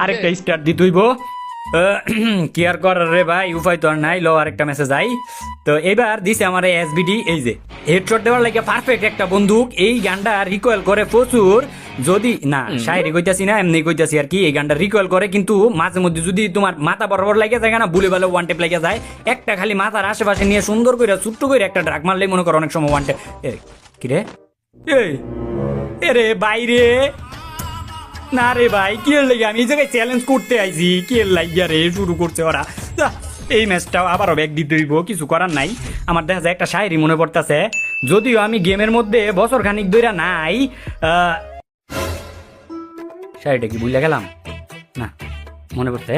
আরেকটা স্টার্ট দিতে হইব। কি আর করার রে ভাই, উপায় তো আর নাই। লো আরেকটা মেসেজ আই। তো এবার দিছে আমার এসবিডি, এই যে হেডশট দেওয়ার লাগে পারফেক্ট একটা বন্দুক। এই গানটা রিকয়েল করে প্রচুর, যদি না শায়রি কইতাছি না, এমনি কইতাছি আর কি। এই গানটা রিকয়েল করে, কিন্তু মাঝে মধ্যে যদি তোমার মাথা বরাবর লাগে যায় না, ভুলে ভালো ওয়ান টেপ লাগে যায়। একটা খালি মাথার আশেপাশে নিয়ে সুন্দর করে ছোট্ট করে একটা ড্রাগ মারলেই মনে করো অনেক সময় ওয়ান টেপ। কি রে এরে বাইরে না রে ভাই, কি এর লাগে আমি এই জায়গায় চ্যালেঞ্জ করতে আইছি, কি এর লাগিয়া রে শুরু করছে ওরা। এই ম্যাচটাও আবারও ব্যাক দিতে হইব, কিছু করার নাই। আমার দেখা যায় একটা শায়রি মনে পড়তেছে, যদিও আমি গেমের মধ্যে বছর খানিক ধরে নাই। শায়রিটা কি ভুলে গেলাম না, মনে পড়ছে।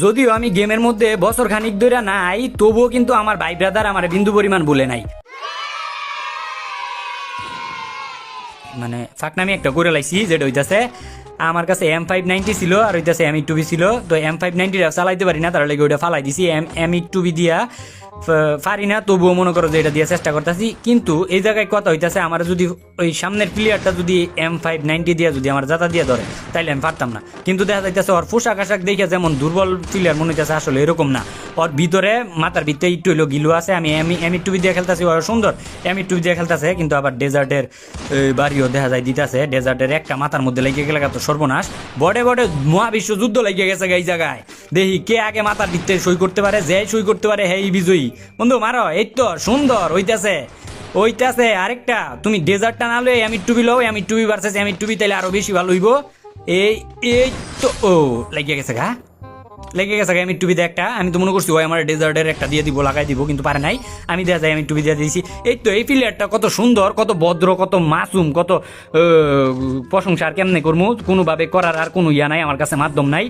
যদিও আমি গেমের মধ্যে বছর খানিক ধরে নাই, তবুও কিন্তু আমার ভাই ব্রাদার আমার বিন্দু পরিমাণ বলে নাই। মানে ফাঁকনামি একটা করে লাইছি, যেটা হইতাছে আমার কাছে M590 ছিল আর হইতাছে M8 ছিল। তো M590 চালাইতে পারি না, তার লাগে ওইটা ফালাই দিছি। M8 দিয়া পারি না, তবুও মনে করো যে এটা দিয়ে চেষ্টা করতেছি। কিন্তু এই জায়গায় কথা হইতাছে, আমার যদি ওই সামনের প্লেয়ারটা যদি M590 দিয়া যদি আমার জাতা দিয়ে ধরে, তাইলে আমি পারতাম না। কিন্তু দেখা যাইতেছে ওর পোশাক আশাক দেখে যেমন দুর্বল প্লেয়ার মনে হইতেছে, আসলে এরকম না। ওর ভিতরে মাথার ভিতরে একটু হইলো গিলু আছে। আমি M8 দিয়ে খেলতেছি, ওর সুন্দর M8 দিয়ে খেলতেছে, কিন্তু আবার ডেজার্টের বাড়িও দেখা যায় দিতেছে। ডেজার্টের একটা মাথার মধ্যে লেগে গেলে তো সর্বনাশ। বড়ে বড়ে মহাবিশ্ব যুদ্ধ লেগে গেছে এই জায়গায়। দেখি কে আগে মাথার ভিতরে সই করতে পারে, যে সই করতে পারে হেই বিজয়ী। বন্ধু মারো, এই তো সুন্দর ওইটাছে আরেকটা। তুমি ডেজার্টটা না লই M8 লও, M8 ভার্সেস M8, তাইলে আরো বেশি ভালো হইব। এই তো ও লেগে গেছে M8 একটা। আমি তো মনে করছি ওই আমার ডেজার্টের একটা দিয়ে দিব, লাগাই দিব, কিন্তু পারে নাই। আমি দেখা যায় M8 দিয়ে দিয়েছি। এই তো এই প্লেয়ারটা কত সুন্দর, কত ভদ্র, কত মাসুম, কত প্রশংসা আর কেমনে করবো, কোনোভাবে করার আর কোনো ইয়া নাই আমার কাছে, মাধ্যম নাই।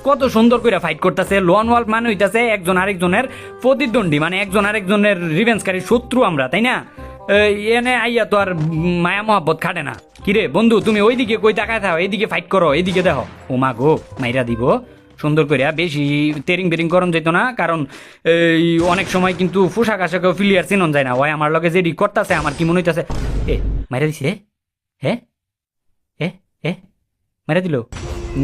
কত সুন্দর করে ফাইট করতেছে। লোন ওয়াল্ফ মানে হইতাছে একজন আরেকজনের প্রতিদ্বন্দ্বী, মানে একজন আরেকজনের রিভেঞ্জকারী শত্রু আমরা, তাই না? এনে আইয়া তো আর মায়া মহাব্বত খাটে না। কিরে বন্ধু, তুমি ওইদিকে কই তাকায় থাও, এইদিকে ফাইট করো, এইদিকে দেখো। ও মা গো, মাইরা দিব সুন্দর করে। বেশি তেরিং বেরিং করন যেত না, কারণ এই অনেক সময় কিন্তু পোশাক আশাকেও ফিলিয়ার চিনন যায় না। ওই আমার লগে যে করতেছে, আমার কি মনে হইতেছে, মাইরা দিছে হ্যাঁ মাইরা দিল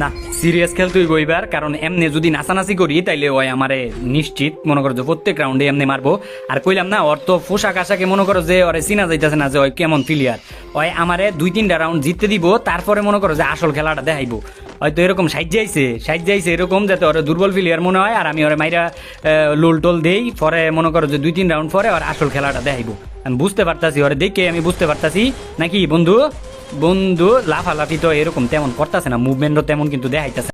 না। সিরিয়াস খেলতে হইব এবার, কারণ এমনি যদি নাচানাচি করি তাইলে ওই আমারে নিশ্চিত মনে করো যে প্রত্যেক রাউন্ডে এমনি মারবো। আর কইলাম না, ওর তো পোশাক আশাকে মনে করো যে ওরে চিনা যাইতেছে না যে ওই কেমন প্লেয়ার। ওই আমারে 2-3টা রাউন্ড জিততে দিব, তারপরে মনে করো যে আসল খেলাটা দেখাইবো। হয়তো এরকম সাইজ এরকম যাতে ওরা দুর্বল প্লেয়ার মনে হয়, আর আমি ওরে মাইরা লোল টোল দেই। পরে মনে করো যে 2-3 রাউন্ড পরে ওর আসল খেলাটা দেখাইবো। আমি বুঝতে পারতাছি, ওরে দেখে আমি বুঝতে পারতাছি নাকি বন্ধু লাফালাফি তো এরকম তেমন করতেছে না, মুভমেন্টও তেমন কিন্তু দেখাইতেছে।